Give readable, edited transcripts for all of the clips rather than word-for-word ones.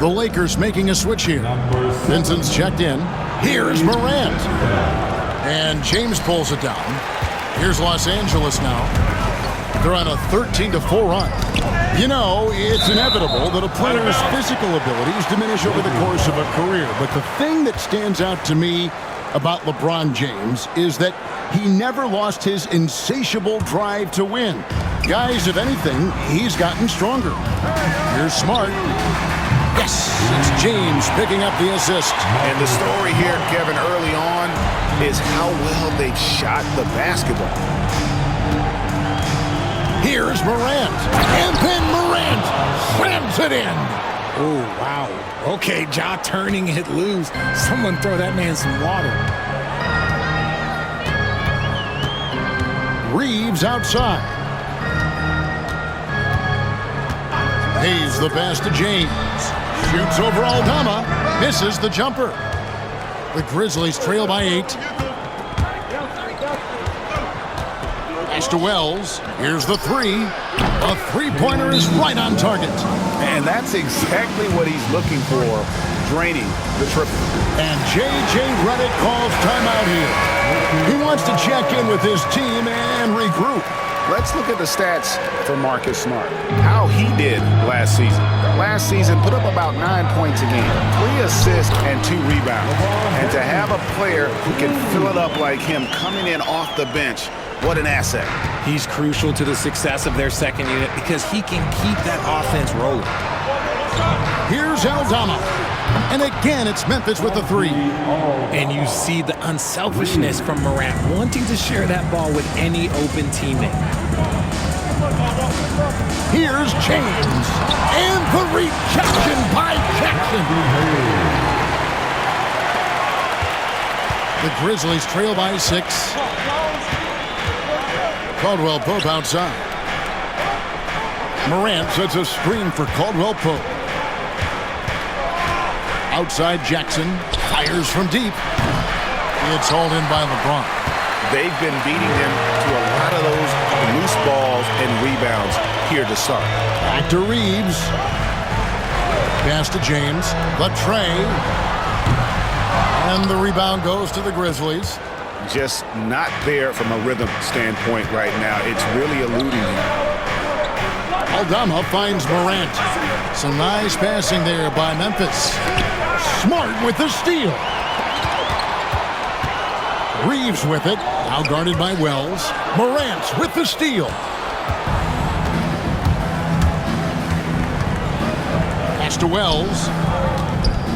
The Lakers making a switch here. Vincent's checked in. Here's Morant. And James pulls it down. Here's Los Angeles now. They're on a 13-4 run. You know, it's inevitable that a player's physical abilities diminish over the course of a career. But the thing that stands out to me about LeBron James is that he never lost his insatiable drive to win. Guys, if anything, he's gotten stronger. Here's Smart. Yes, it's James picking up the assist. And the story here, Kevin, early on is how well they've shot the basketball. Here's Morant. And then Morant slams it in. Oh, wow. Okay, Ja turning it loose. Someone throw that man some water. Reeves outside. Hayes the pass to James. Shoots over Aldama. Misses the jumper. The Grizzlies trail by 8. Pass to Wells. Here's the 3. A three-pointer is right on target. And that's exactly what he's looking for, draining the triple. And J.J. Redick calls timeout here. He wants to check in with his team and regroup. Let's look at the stats for Marcus Smart. How he did last season. Last season, put up about 9 points a game, 3 assists and 2 rebounds. And to have a player who can fill it up like him coming in off the bench, what an asset. He's crucial to the success of their second unit because he can keep that offense rolling. Here's Aldama. And again, it's Memphis with the 3. And you see the unselfishness from Morant, wanting to share that ball with any open teammate. Here's James. And the rejection by Jackson. The Grizzlies trail by 6. Caldwell Pope outside. Morant sets a screen for Caldwell Pope. Outside Jackson, fires from deep. It's hauled in by LeBron. They've been beating them to a lot of those loose balls and rebounds here to start. Back to Reeves. Pass to James. Latrey. And the rebound goes to the Grizzlies. Just not there from a rhythm standpoint right now. It's really eluding him. Aldama finds Morant. Some nice passing there by Memphis. Smart with the steal. Reeves with it. Now guarded by Wells. Morant with the steal. Pass to Wells.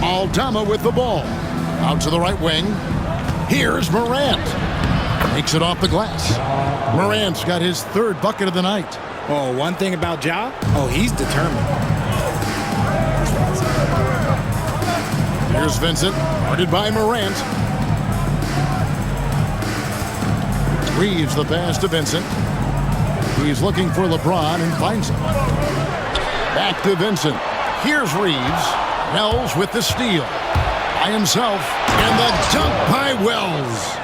Aldama with the ball. Out to the right wing. Here's Morant. Makes it off the glass. Morant's got his 3rd bucket of the night. Oh, one thing about Ja, he's determined. Here's Vincent, guarded by Morant. Reeves the pass to Vincent. He's looking for LeBron and finds him. Back to Vincent. Here's Reeves. Wells with the steal. By himself. And the dunk by Wells.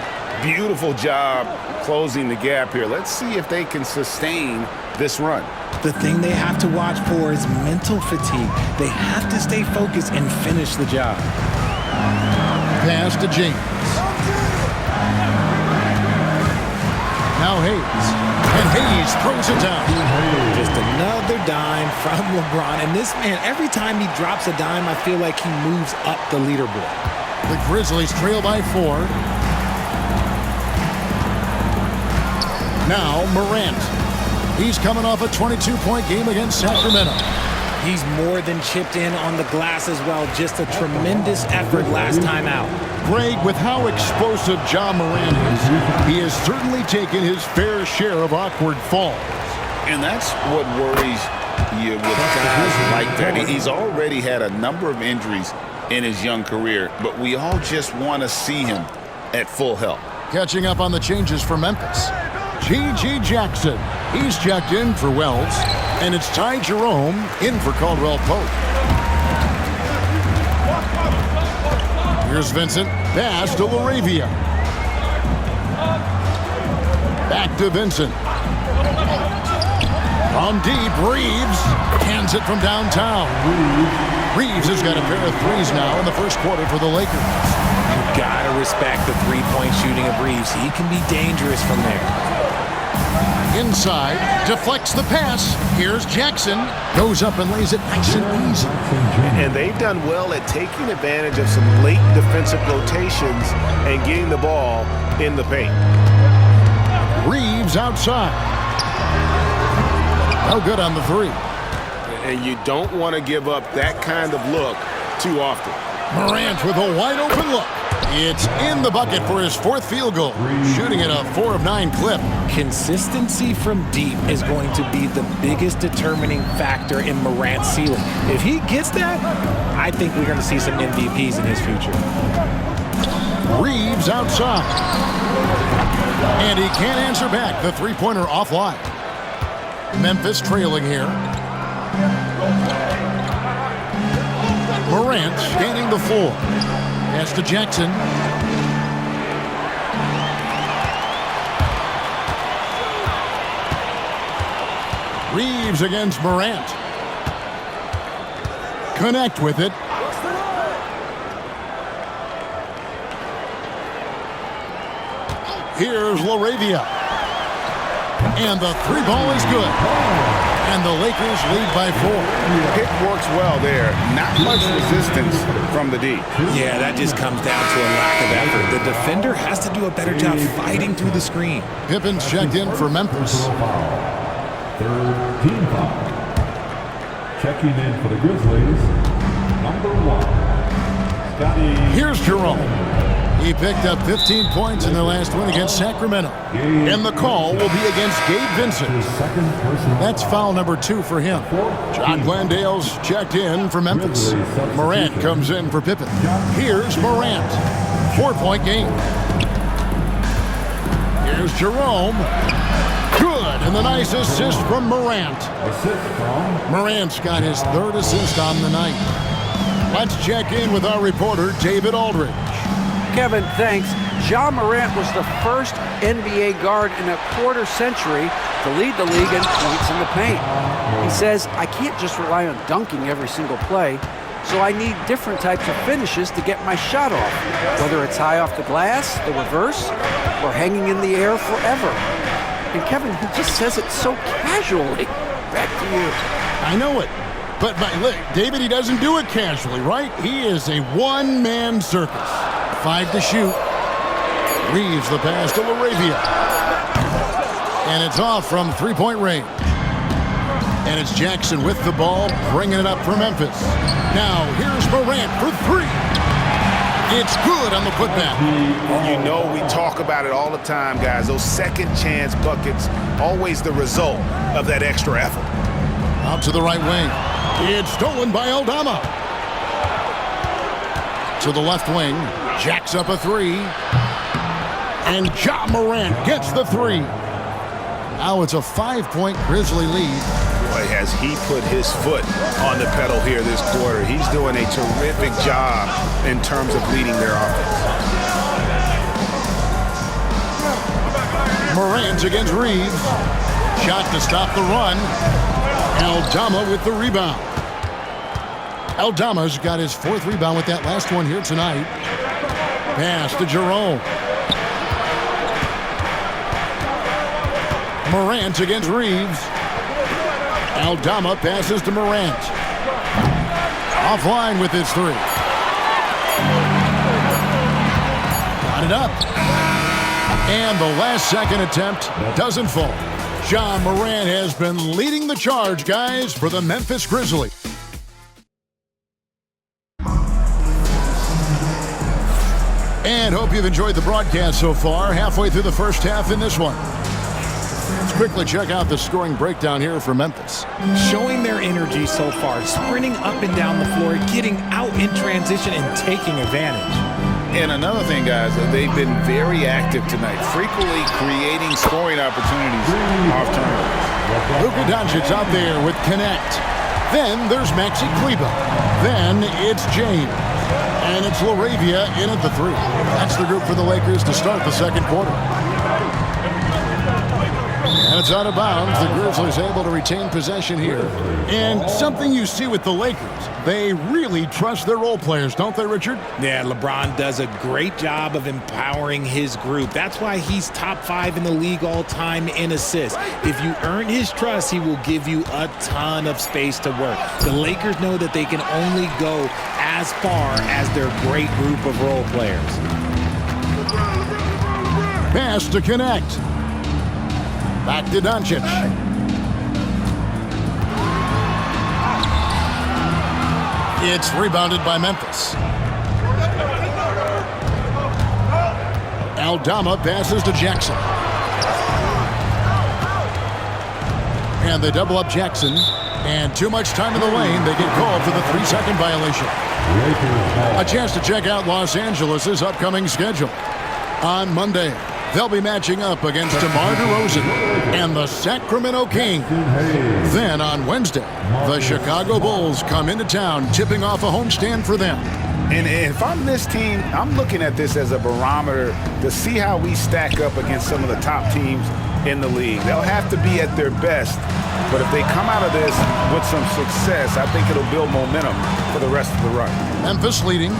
Beautiful job closing the gap here. Let's see if they can sustain this run. The thing they have to watch for is mental fatigue. They have to stay focused and finish the job. Pass to James. Now Hayes. And Hayes throws it down. Just another dime from LeBron. And this man, every time he drops a dime, I feel like he moves up the leaderboard. The Grizzlies trail by 4. Now Morant. He's coming off a 22-point game against Sacramento. He's more than chipped in on the glass as well. Just a tremendous effort last time out. Greg, with how explosive Ja Morant is, he has certainly taken his fair share of awkward falls. And that's what worries you with guys like that. He's already had a number of injuries in his young career, but we all just want to see him at full health. Catching up on the changes for Memphis. G.G. Jackson. He's checked in for Wells. And it's Ty Jerome in for Caldwell Pope. Here's Vincent. Pass to LaRavia. Back to Vincent. From deep, Reeves hands it from downtown. Reeves has got a pair of threes now in the first quarter for the Lakers. You gotta respect the three-point shooting of Reeves. He can be dangerous from there. Inside, deflects the pass. Here's Jackson. Goes up and lays it nice and easy. And they've done well at taking advantage of some late defensive rotations and getting the ball in the paint. Reeves outside. No good on the three. And you don't want to give up that kind of look too often. Morant with a wide open look. It's in the bucket for his fourth field goal. Shooting at a 4 of 9 clip. Consistency from deep is going to be the biggest determining factor in Morant's ceiling. If he gets that, I think we're going to see some MVPs in his future. Reeves outside. And he can't answer back. The three-pointer offline. Memphis trailing here. Morant gaining the floor. Pass to Jackson. Reeves against Morant. Connect with it. Here's LaRavia. And the three ball is good. And the Lakers lead by 4. Pick works well there. Not much resistance from the D. Yeah, that just comes down to a lack of effort. The defender has to do a better job fighting through the screen. Pippen's checked in for Memphis. Third team foul. Checking in for the Grizzlies, number 1, Scotty. Here's Jerome. He picked up 15 points in their last win against Sacramento. And the call will be against Gabe Vincent. That's foul number 2 for him. John Glandale's checked in for Memphis. Morant comes in for Pippen. Here's Morant. 4-point game. Here's Jerome. Good, and the nice assist from Morant. Morant's got his 3rd assist on the night. Let's check in with our reporter, David Aldridge. Kevin, thanks. Ja Morant was the first NBA guard in a quarter century to lead the league in points in the paint. He says, I can't just rely on dunking every single play, so I need different types of finishes to get my shot off, whether it's high off the glass, the reverse, or hanging in the air forever. And Kevin, he just says it so casually. Back to you. I know it. But look, David, he doesn't do it casually, right? He is a one-man circus. 5 to shoot. Reeves the pass to LaRavia. And it's off from three-point range. And it's Jackson with the ball, bringing it up for Memphis. Now, here's Morant for 3. It's good on the putback. You know we talk about it all the time, guys. Those second chance buckets, always the result of that extra effort. Out to the right wing. It's stolen by Aldama. To the left wing. Jacks up a 3. And Ja Morant gets the 3. Now it's a 5-point Grizzly lead. Boy, has he put his foot on the pedal here this quarter. He's doing a terrific job in terms of leading their offense. Morant against Reeves. Shot to stop the run. Aldama with the rebound. Aldama's got his 4th rebound with that last one here tonight. Pass to Jerome. Morant against Reeves. Aldama passes to Morant. Offline with his 3. Got it up. And the last second attempt doesn't fall. Ja Morant has been leading the charge, guys, for the Memphis Grizzlies. And hope you've enjoyed the broadcast so far. Halfway through the first half in this one. Let's quickly check out the scoring breakdown here for Memphis. Showing their energy so far, sprinting up and down the floor, getting out in transition and taking advantage. And another thing, guys, they've been very active tonight, frequently creating scoring opportunities off turnovers. Luka Doncic's out there with Connect. Then there's Maxi Kleber. Then it's James. And it's LaRavia in at the 3. That's the group for the Lakers to start the second quarter. And it's out of bounds. The Grizzlies able to retain possession here. And something you see with the Lakers, they really trust their role players, don't they, Richard? Yeah, LeBron does a great job of empowering his group. That's why he's top 5 in the league all time in assists. If you earn his trust, he will give you a ton of space to work. The Lakers know that they can only go as far as their great group of role players. Pass to connect. Back to Doncic. It's rebounded by Memphis. Aldama passes to Jackson. And they double up Jackson. And too much time in the lane. They get called for the 3-second violation. A chance to check out Los Angeles' upcoming schedule. On Monday, they'll be matching up against DeMar DeRozan and the Sacramento Kings. Then on Wednesday, the Chicago Bulls come into town, tipping off a homestand for them. And if I'm this team, I'm looking at this as a barometer to see how we stack up against some of the top teams in the league. They'll have to be at their best, but if they come out of this with some success, I think it'll build momentum for the rest of the run. Memphis leading.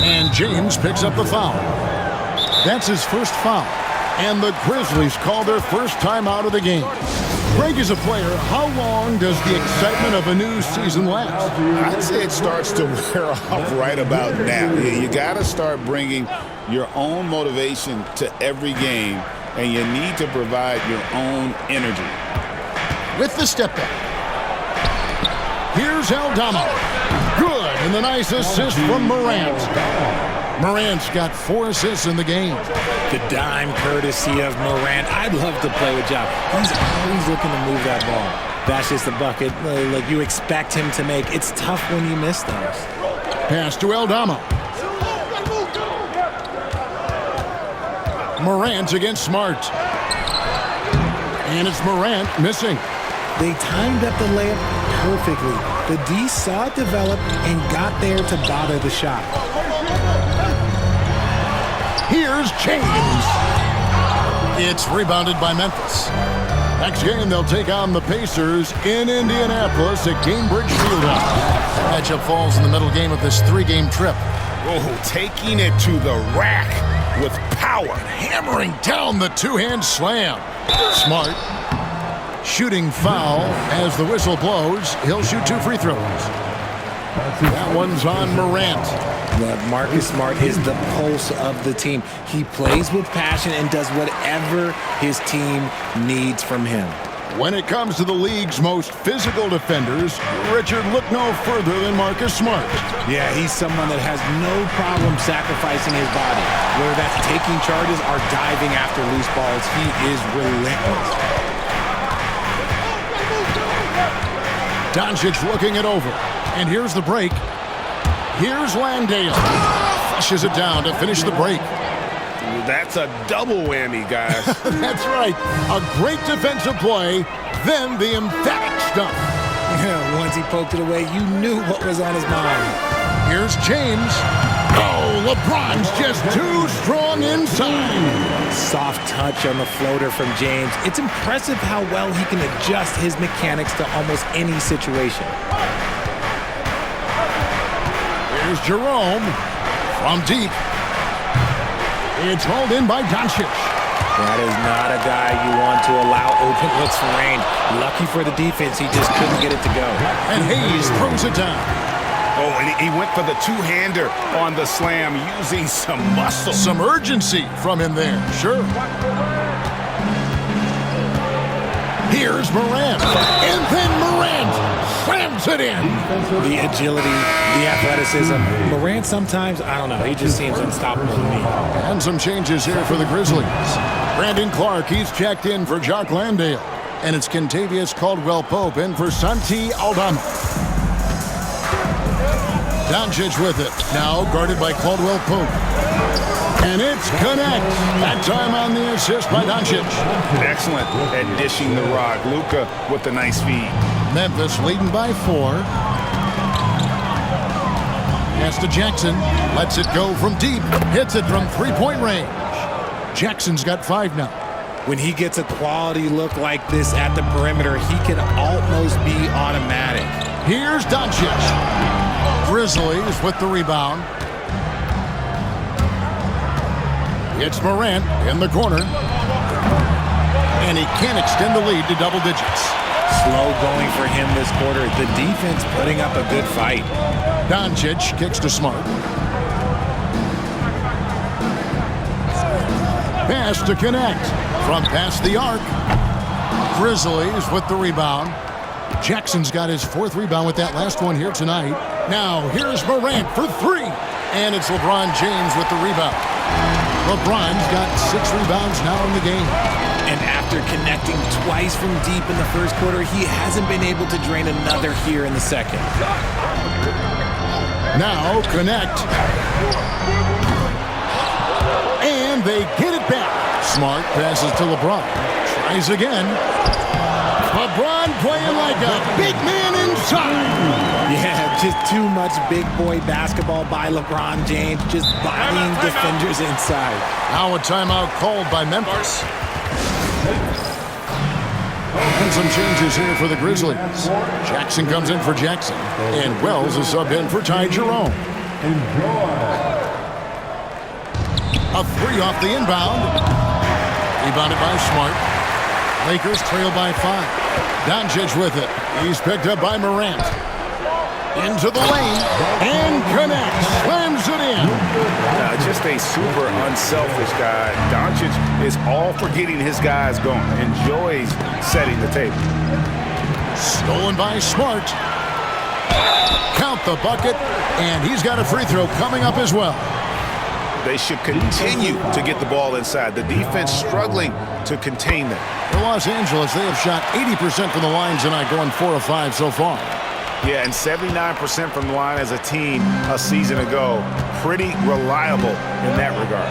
And James picks up the foul. That's his first foul. And the Grizzlies call their first time out of the game. Greg, as a player, how long does the excitement of a new season last? I'd say it starts to wear off right about now. You got to start bringing your own motivation to every game, and you need to provide your own energy. With the step back. Here's Aldama. Good, and the nice assist from Morant. Morant's got 4 assists in the game. The dime courtesy of Morant. I'd love to play with Job. He's always looking to move that ball. That's just the bucket like you expect him to make. It's tough when you miss those. Pass to Aldama. Morant against Smart. And it's Morant missing. They timed up the layup perfectly. The D saw it develop and got there to bother the shot. Here's James. It's rebounded by Memphis. Next game, they'll take on the Pacers in Indianapolis at Gainbridge Fieldhouse. Matchup falls in the middle game of this 3-game trip. Oh, taking it to the rack with power. Hammering down the 2-hand slam. Smart. Shooting foul as the whistle blows. He'll shoot 2 free throws. That one's on Morant. Marcus Smart is the pulse of the team. He plays with passion and does whatever his team needs from him. When it comes to the league's most physical defenders, Richard, look no further than Marcus Smart. Yeah, he's someone that has no problem sacrificing his body. Whether that's taking charges or diving after loose balls, he is relentless. Doncic looking it over. And here's the break. Here's Landale. Flushes it down to finish the break. That's a double whammy, guys. That's right. A great defensive play, then the emphatic stuff. Yeah, once he poked it away, you knew what was on his mind. Here's James. Oh, LeBron's just too strong inside. Soft touch on the floater from James. It's impressive how well he can adjust his mechanics to almost any situation. Here's Jerome from deep. It's hauled in by Doncic. That is not a guy you want to allow open looks for rain. Lucky for the defense, he just couldn't get it to go. And Hayes throws it down. Oh, and he went for the 2-hander on the slam, using some muscle. Some urgency from him there, sure. Here's Morant. And then Morant slams it in. The agility, the athleticism. Morant sometimes, I don't know, he just seems unstoppable to me. And some changes here for the Grizzlies. Brandon Clark, he's checked in for Jock Landale. And it's Kentavious Caldwell-Pope in for Santi Aldama. Doncic with it. Now guarded by Caldwell-Pope. And it's connect. That time on the assist by Doncic. Excellent at dishing the rock. Luka with the nice feed. Memphis leading by 4. Pass to Jackson. Lets it go from deep. Hits it from 3-point range. Jackson's got 5 now. When he gets a quality look like this at the perimeter, he can almost be automatic. Here's Doncic. Grizzlies with the rebound. It's Morant in the corner. And he can't extend the lead to double digits. Slow going for him this quarter. The defense putting up a good fight. Doncic kicks to Smart. Pass to connect. From past the arc. Grizzlies with the rebound. Jackson's got his 4th rebound with that last one here tonight. Now here's Morant for 3. And it's LeBron James with the rebound. LeBron's got 6 rebounds now in the game. And after connecting twice from deep in the first quarter, he hasn't been able to drain another here in the second. Now connect. And they get it back. Smart passes to LeBron. Tries again. LeBron playing like a big man inside. Yeah, just too much big boy basketball by LeBron James, just bodying defenders inside. Now a timeout called by Memphis. And some changes here for the Grizzlies. Jackson comes in for Jackson. And Wells is subbed in for Ty Jerome. A 3 off the inbound. Rebounded by Smart. Lakers trail by 5. Doncic with it. He's picked up by Morant. Into the lane. And connects. Slams it in. Just a super unselfish guy. Doncic is all for getting his guys going. Enjoys setting the table. Stolen by Smart. Count the bucket. And he's got a free throw coming up as well. They should continue to get the ball inside. The defense struggling to contain them. For Los Angeles, they have shot 80% from the line tonight, going 4 of 5 so far. Yeah, and 79% from the line as a team a season ago. Pretty reliable in that regard.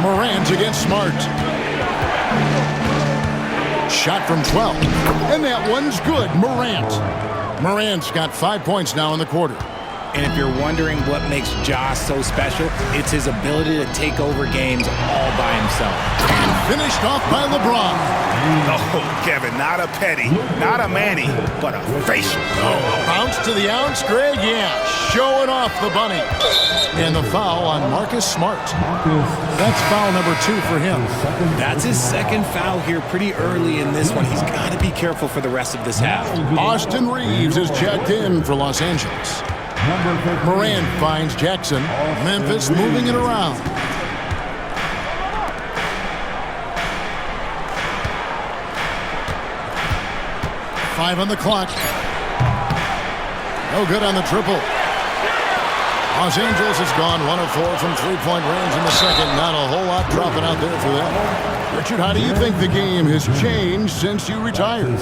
Morant against Smart. Shot from 12. And that one's good. Morant's got 5 points now in the quarter. And if you're wondering what makes Josh so special, it's his ability to take over games all by himself. And finished off by LeBron. Oh, Kevin, not a petty, not a Manny, but a facial. Oh, bounce to the ounce, Greg. Yeah, showing off the bunny. And the foul on Marcus Smart. That's foul number 2 for him. That's his 2nd foul here pretty early in this one. He's got to be careful for the rest of this half. Austin Reeves is checked in for Los Angeles. Morant finds Jackson. Memphis moving it around. Five on the clock. No good on the triple. Los Angeles has gone 1 of 4 from 3-point range in the second. Not a whole lot dropping out there for them. Richard, how do you think the game has changed since you retired?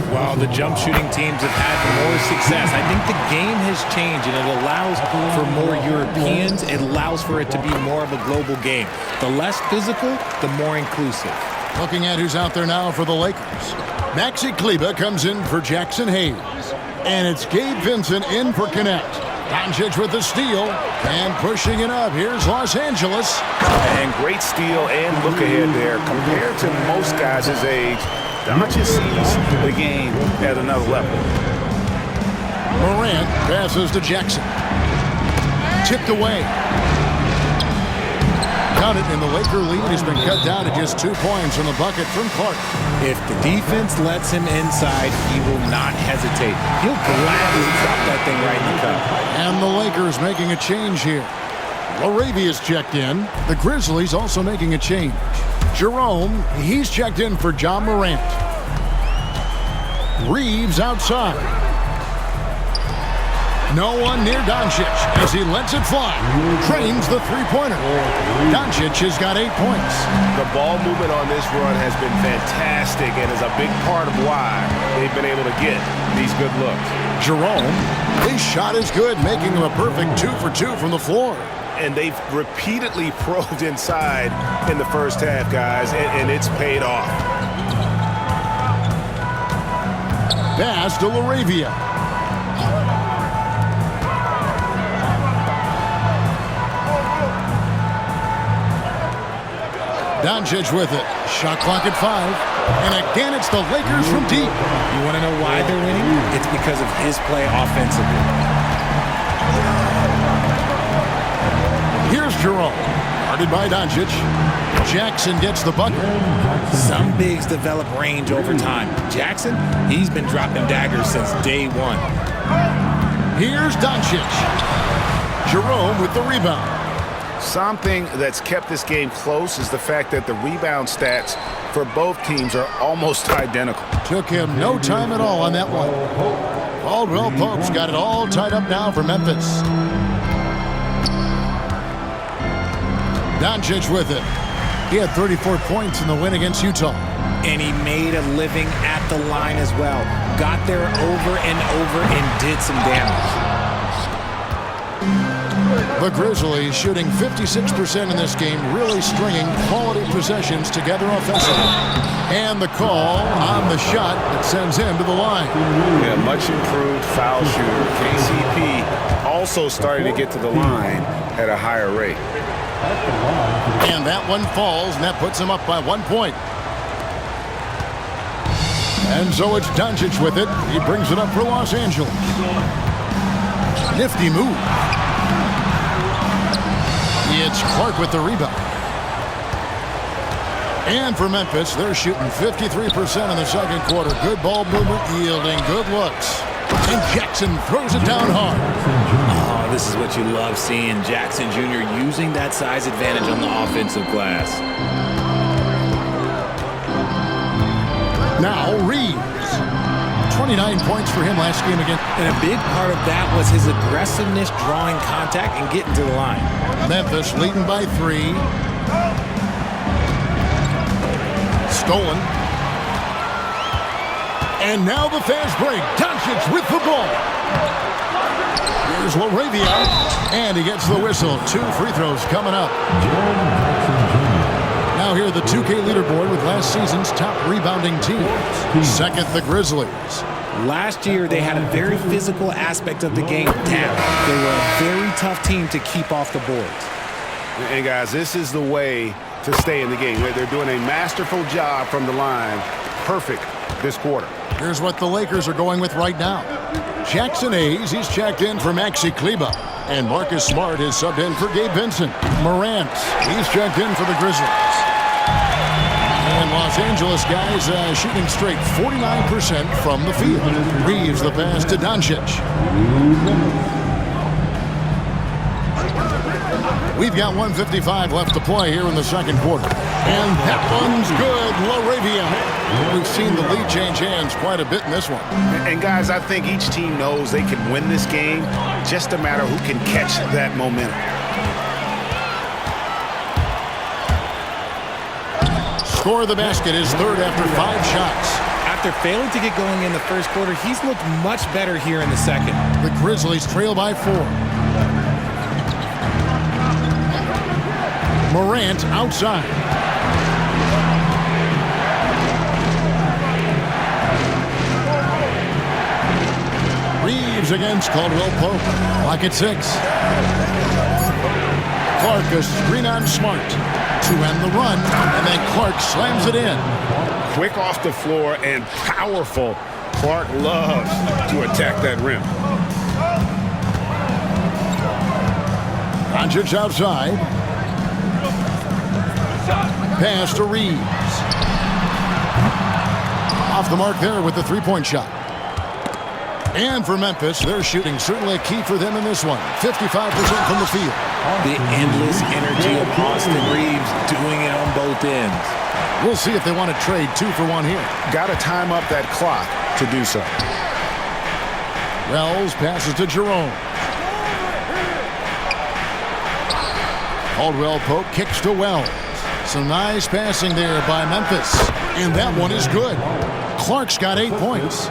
Well, the jump shooting teams have had more success. I think the game has changed, and it allows for more Europeans. It allows for it to be more of a global game. The less physical, the more inclusive. Looking at who's out there now for the Lakers. Maxi Kleber comes in for Jackson Hayes. And it's Gabe Vincent in for Connect. Doncic with the steal and pushing it up. Here's Los Angeles. And great steal and look ahead there. Compared to most guys his age, Doncic sees the game at another level. Morant passes to Jackson. Tipped away. Got it, and the Laker lead has been cut down to just 2 points from the bucket from Clark. If the defense lets him inside, he will not hesitate. He'll gladly drop that thing right in the cup. And the Lakers making a change here. Laravia's checked in. The Grizzlies also making a change. Jerome, he's checked in for John Morant. Reeves outside. No one near Doncic as he lets it fly. Trains the three-pointer. Doncic has got 8 points. The ball movement on this run has been fantastic and is a big part of why they've been able to get these good looks. Jerome, his shot is good, making him a perfect 2 for 2 from the floor. And they've repeatedly probed inside in the first half, guys, and it's paid off. Pass to Laravia. Doncic with it. Shot clock at 5. And again, it's the Lakers from deep. You want to know why they're winning? It's because of his play offensively. Here's Jerome. Guarded by Doncic. Jackson gets the bucket. Some bigs develop range over time. Jackson, he's been dropping daggers since day one. Here's Doncic. Jerome with the rebound. Something that's kept this game close is the fact that the rebound stats for both teams are almost identical. Took him no time at all on that one. Caldwell Pope's got it all tied up now for Memphis. Doncic with it. He had 34 points in the win against Utah. And he made a living at the line as well. Got there over and over and did some damage. The Grizzlies shooting 56% in this game, really stringing quality possessions together offensively. And the call on the shot that sends him to the line. Yeah, much improved foul shooter. KCP also starting to get to the line at a higher rate. And that one falls, and that puts him up by 1 point. And so it's Doncic with it. He brings it up for Los Angeles. Nifty move. It's Clark with the rebound. And for Memphis, they're shooting 53% in the second quarter. Good ball movement, yielding good looks. And Jackson throws it down hard. Oh, this is what you love seeing. Jackson Jr. using that size advantage on the offensive glass. Now Reeves. 29 points for him last game again. And a big part of that was his aggressiveness, drawing contact, and getting to the line. Memphis leading by 3. Stolen. And now the fast break. Doncic with the ball. Here's LaRavia. And he gets the whistle. 2 free throws coming up. Now here the 2K leaderboard with last season's top rebounding teams. Second, the Grizzlies. Last year, they had a very physical aspect of the game down. They were a very tough team to keep off the boards. And guys, this is the way to stay in the game. They're doing a masterful job from the line. Perfect this quarter. Here's what the Lakers are going with right now. Jackson Hayes, he's checked in for Maxi Kleber. And Marcus Smart is subbed in for Gabe Vincent. Morant, he's checked in for the Grizzlies. And Los Angeles guys shooting straight 49% from the field. Reeves the pass to Doncic. We've got 1:55 left to play here in the second quarter. And that one's good. LaRavia. We've seen the lead change hands quite a bit in this one. And guys, I think each team knows they can win this game. Just a matter who can catch that momentum. Score of the basket is third after 5 shots. After failing to get going in the first quarter, he's looked much better here in the second. The Grizzlies trail by 4. Morant outside. Reeves against Caldwell Pope. Clock at 6. Clark a screen on Smart to end the run, and then Clark slams it in. Quick off the floor and powerful. Clark loves to attack that rim. Doncic outside. Pass to Reeves. Off the mark there with the three-point shot. And for Memphis, they're shooting certainly a key for them in this one. 55% from the field. The endless energy of Austin Reeves doing it on both ends. We'll see if they want to trade 2 for 1 here. Got to time up that clock to do so. Wells passes to Jerome. Caldwell Pope kicks to Wells. Some nice passing there by Memphis. And that one is good. Clark's got 8 points.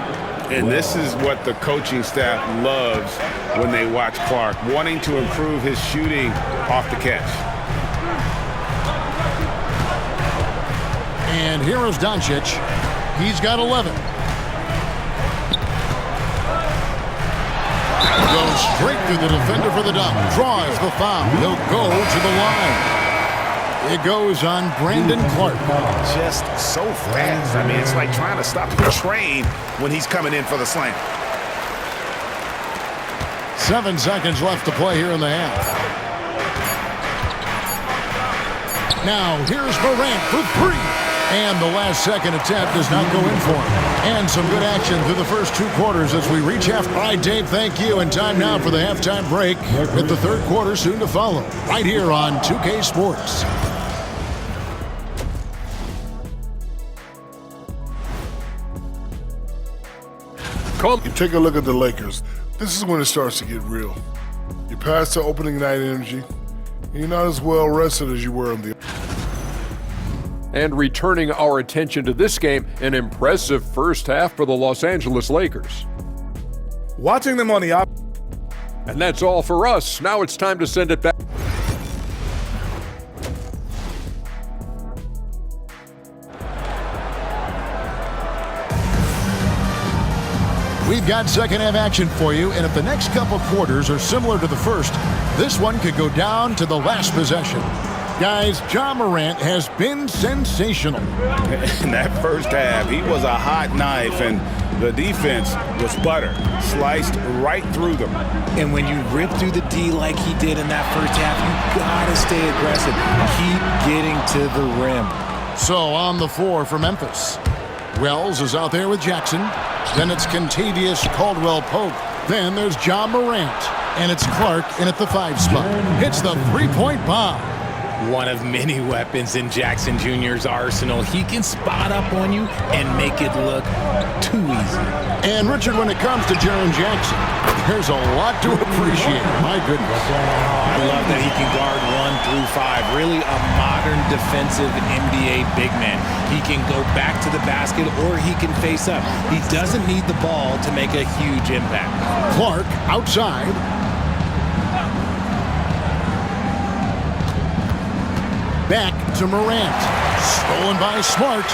And this is what the coaching staff loves when they watch Clark, wanting to improve his shooting off the catch. And here is Doncic. He's got 11. Goes straight through the defender for the dunk. Draws the foul. He'll go to the line. It goes on Brandon Clark. Just so fast. I mean, it's like trying to stop a train when he's coming in for the slam. 7 seconds left to play here in the half. Now, here's Morant for 3. And the last second attempt does not go in for him. And some good action through the first 2 quarters as we reach half. All right, Dave, thank you. And time now for the halftime break with the third quarter soon to follow. Right here on 2K Sports. You take a look at the Lakers. This is when it starts to get real. You pass the opening night energy. You're not as well rested as you were on the. And returning our attention to this game, an impressive first half for the Los Angeles Lakers. Watching them on the And that's all for us. Now it's time to send it back. We've got second half action for you, and if the next couple quarters are similar to the first, this one could go down to the last possession. Guys, Ja Morant has been sensational. In that first half, he was a hot knife, and the defense was butter, sliced right through them. And when you rip through the D like he did in that first half, you gotta stay aggressive. Keep getting to the rim. So on the floor for Memphis, Wells is out there with Jackson. Then it's Contavious Caldwell-Pope. Then there's Ja Morant. And it's Clark in at the 5 spot. Hits the three-point bomb. One of many weapons in Jackson Jr.'s arsenal. He can spot up on you and make it look too easy. And Richard, when it comes to Jaren Jackson, there's a lot to appreciate. My goodness. I love that he can guard 1 through 5. Really a modern defensive NBA big man. He can go back to the basket or he can face up. He doesn't need the ball to make a huge impact. Clark outside. Back to Morant. Stolen by Smart.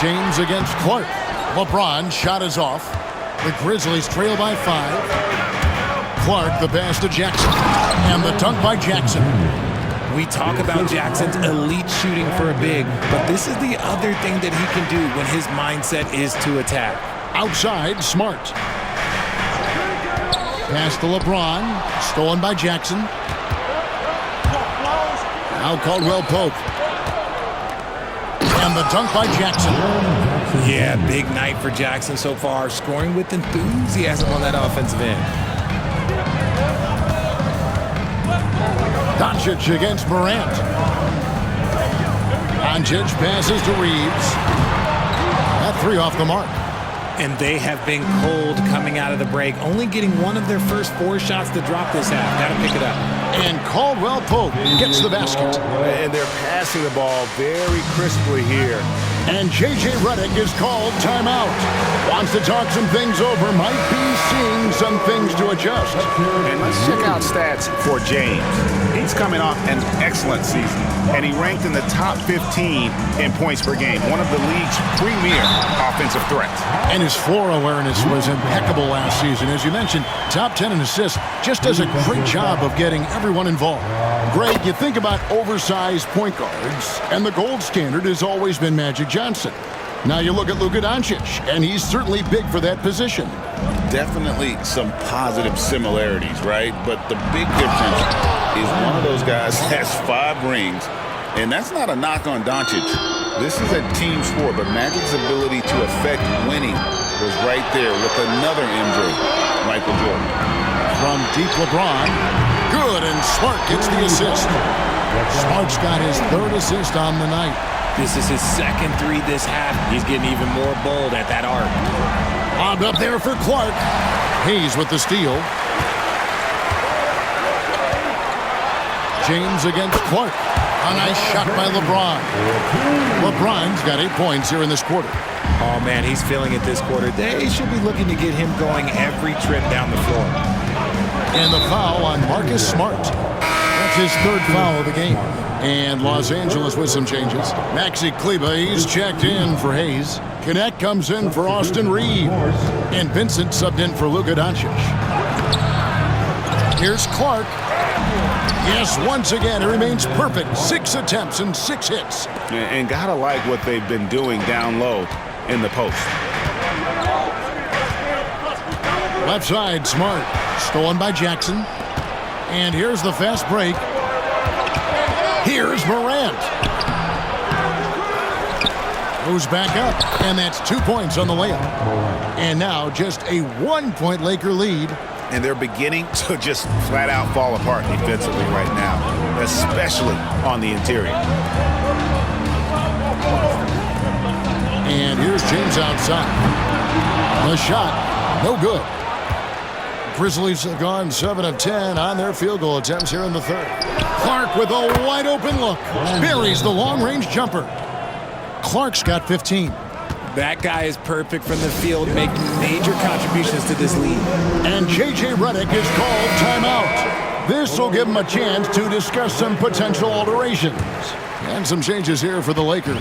James against Clark. LeBron shot is off. The Grizzlies trail by 5. Clark the pass to Jackson. And the dunk by Jackson. We talk about Jackson's elite shooting for a big, but this is the other thing that he can do when his mindset is to attack. Outside, Smart. Pass to LeBron. Stolen by Jackson. Now Caldwell-Pope. And the dunk by Jackson. Yeah, big night for Jackson so far. Scoring with enthusiasm on that offensive end. Doncic against Morant. Doncic passes to Reeves. That 3 off the mark. And they have been cold coming out of the break, only getting one of their first 4 shots to drop this half. Got to pick it up. And Caldwell-Pope gets the basket. And they're passing the ball very crisply here. And J.J. Redick is called timeout. Wants to talk some things over. Might be seeing some things to adjust. And let's check out stats for James. He's coming off an excellent season, and he ranked in the top 15 in points per game, one of the league's premier offensive threats. And his floor awareness was impeccable last season. As you mentioned, top 10 in assists. Just does a great job of getting everyone involved. Greg, you think about oversized point guards, and the gold standard has always been Magic Johnson. Now you look at Luka Doncic, and he's certainly big for that position. Definitely some positive similarities, right? But the big difference is one of those guys has 5 rings, and that's not a knock on Doncic. This is a team sport, but Magic's ability to affect winning was right there with another MJ, Michael Jordan. From deep LeBron, good, and Smart gets the assist. Smart's got his 3rd assist on the night. This is his 2nd 3 this half. He's getting even more bold at that arc. Lobbed up there for Clark. Hayes with the steal. James against Clark. A nice shot by LeBron. LeBron's got 8 points here in this quarter. Oh, man, he's feeling it this quarter. They should be looking to get him going every trip down the floor. And the foul on Marcus Smart. That's his 3rd foul of the game. And Los Angeles with some changes. Maxi Kleber, he's checked in for Hayes. Connect comes in for Austin Reeves. And Vincent subbed in for Luka Doncic. Here's Clark. Yes, once again, it remains perfect. 6 attempts and 6 hits. And gotta like what they've been doing down low in the post. Left side, Smart. Stolen by Jackson. And here's the fast break. Here's Morant. Moves back up, and that's 2 points on the layup. And now just a 1-point Laker lead. And they're beginning to just flat out fall apart defensively right now, especially on the interior. And here's James outside. The shot, no good. Grizzlies have gone 7 of 10 on their field goal attempts here in the third. Clark with a wide open look. Buries the long-range jumper. Clark's got 15. That guy is perfect from the field, making major contributions to this lead. And J.J. Redick is called timeout. This will give him a chance to discuss some potential alterations. And some changes here for the Lakers.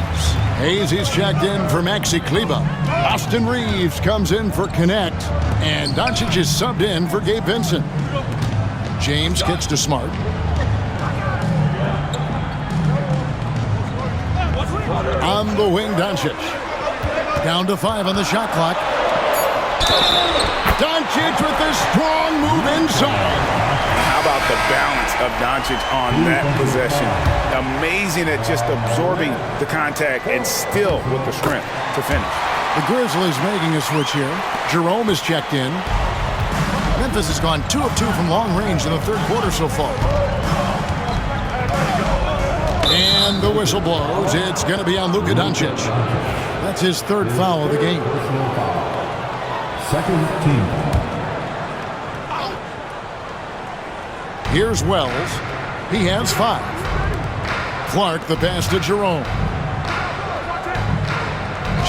Hayes is checked in for Maxi Kleber. Austin Reeves comes in for Connect. And Doncic is subbed in for Gabe Vincent. James kicks to Smart. On the wing, Doncic. Down to 5 on the shot clock. Doncic with a strong move inside. How about the balance of Doncic on that possession? Amazing at just absorbing the contact and still with the strength to finish. The Grizzlies making a switch here. Jerome is checked in. Memphis has gone 2 of 2 from long range in the third quarter so far. And the whistle blows. It's going to be on Luka Doncic. That's his 3rd foul of the game. Second team. Here's Wells. He has 5. Clark the pass to Jerome.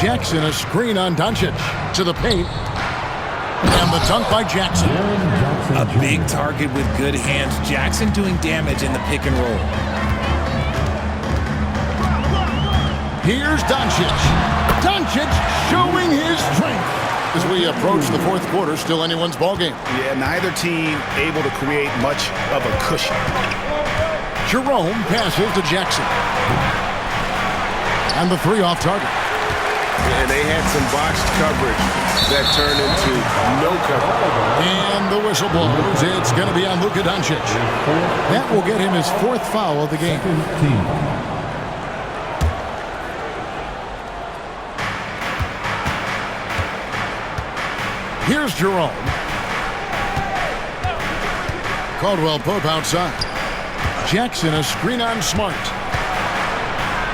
Jackson a screen on Doncic to the paint. And the dunk by Jackson. A big target with good hands. Jackson doing damage in the pick and roll. Here's Doncic. Doncic showing his strength. As we approach the fourth quarter, still anyone's ballgame. Yeah, neither team able to create much of a cushion. Jerome passes to Jackson. And the 3 off target. And they had some botched coverage that turned into no coverage. And the whistle blows. It's going to be on Luka Doncic. That will get him his 4th foul of the game. Here's Jerome. Caldwell Pope outside. Jackson a screen on Smart.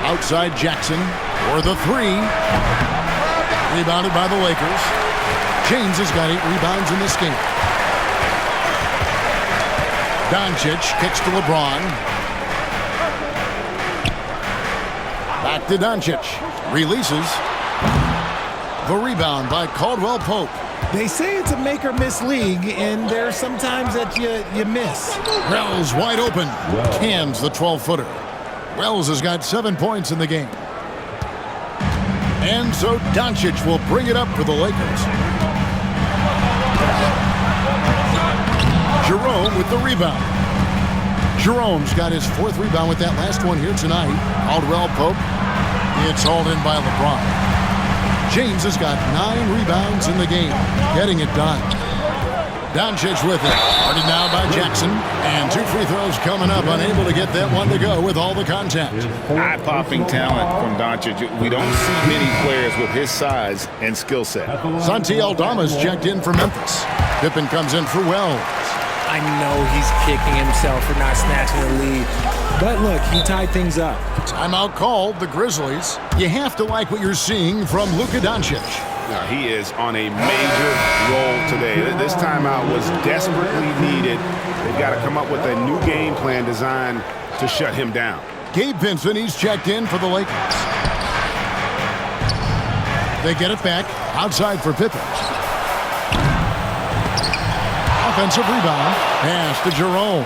Outside Jackson for the 3. Rebounded by the Lakers. James has got 8 rebounds in this game. Doncic kicks to LeBron. Back to Doncic. Releases. The rebound by Caldwell Pope. They say it's a make-or-miss league, and there are some times that you miss. Wells wide open. Cans the 12-footer. Wells has got 7 points in the game. And so Doncic will bring it up for the Lakers. Jerome with the rebound. Jerome's got his 4th rebound with that last one here tonight. Caldwell Pope. It's hauled in by LeBron. James has got 9 rebounds in the game, getting it done. Doncic with it. Guarded now by Jackson. And 2 free throws coming up, unable to get that one to go with all the contact. Eye-popping talent from Doncic. We don't see many players with his size and skill set. Santi Aldama's checked in for Memphis. Pippen comes in for Wells. I know he's kicking himself for not snatching the lead. But look, he tied things up. Timeout called, the Grizzlies. You have to like what you're seeing from Luka Doncic. Now, he is on a major roll today. This timeout was desperately needed. They've got to come up with a new game plan designed to shut him down. Gabe Vincent, he's checked in for the Lakers. They get it back outside for Pippen. Offensive rebound. Pass to Jerome.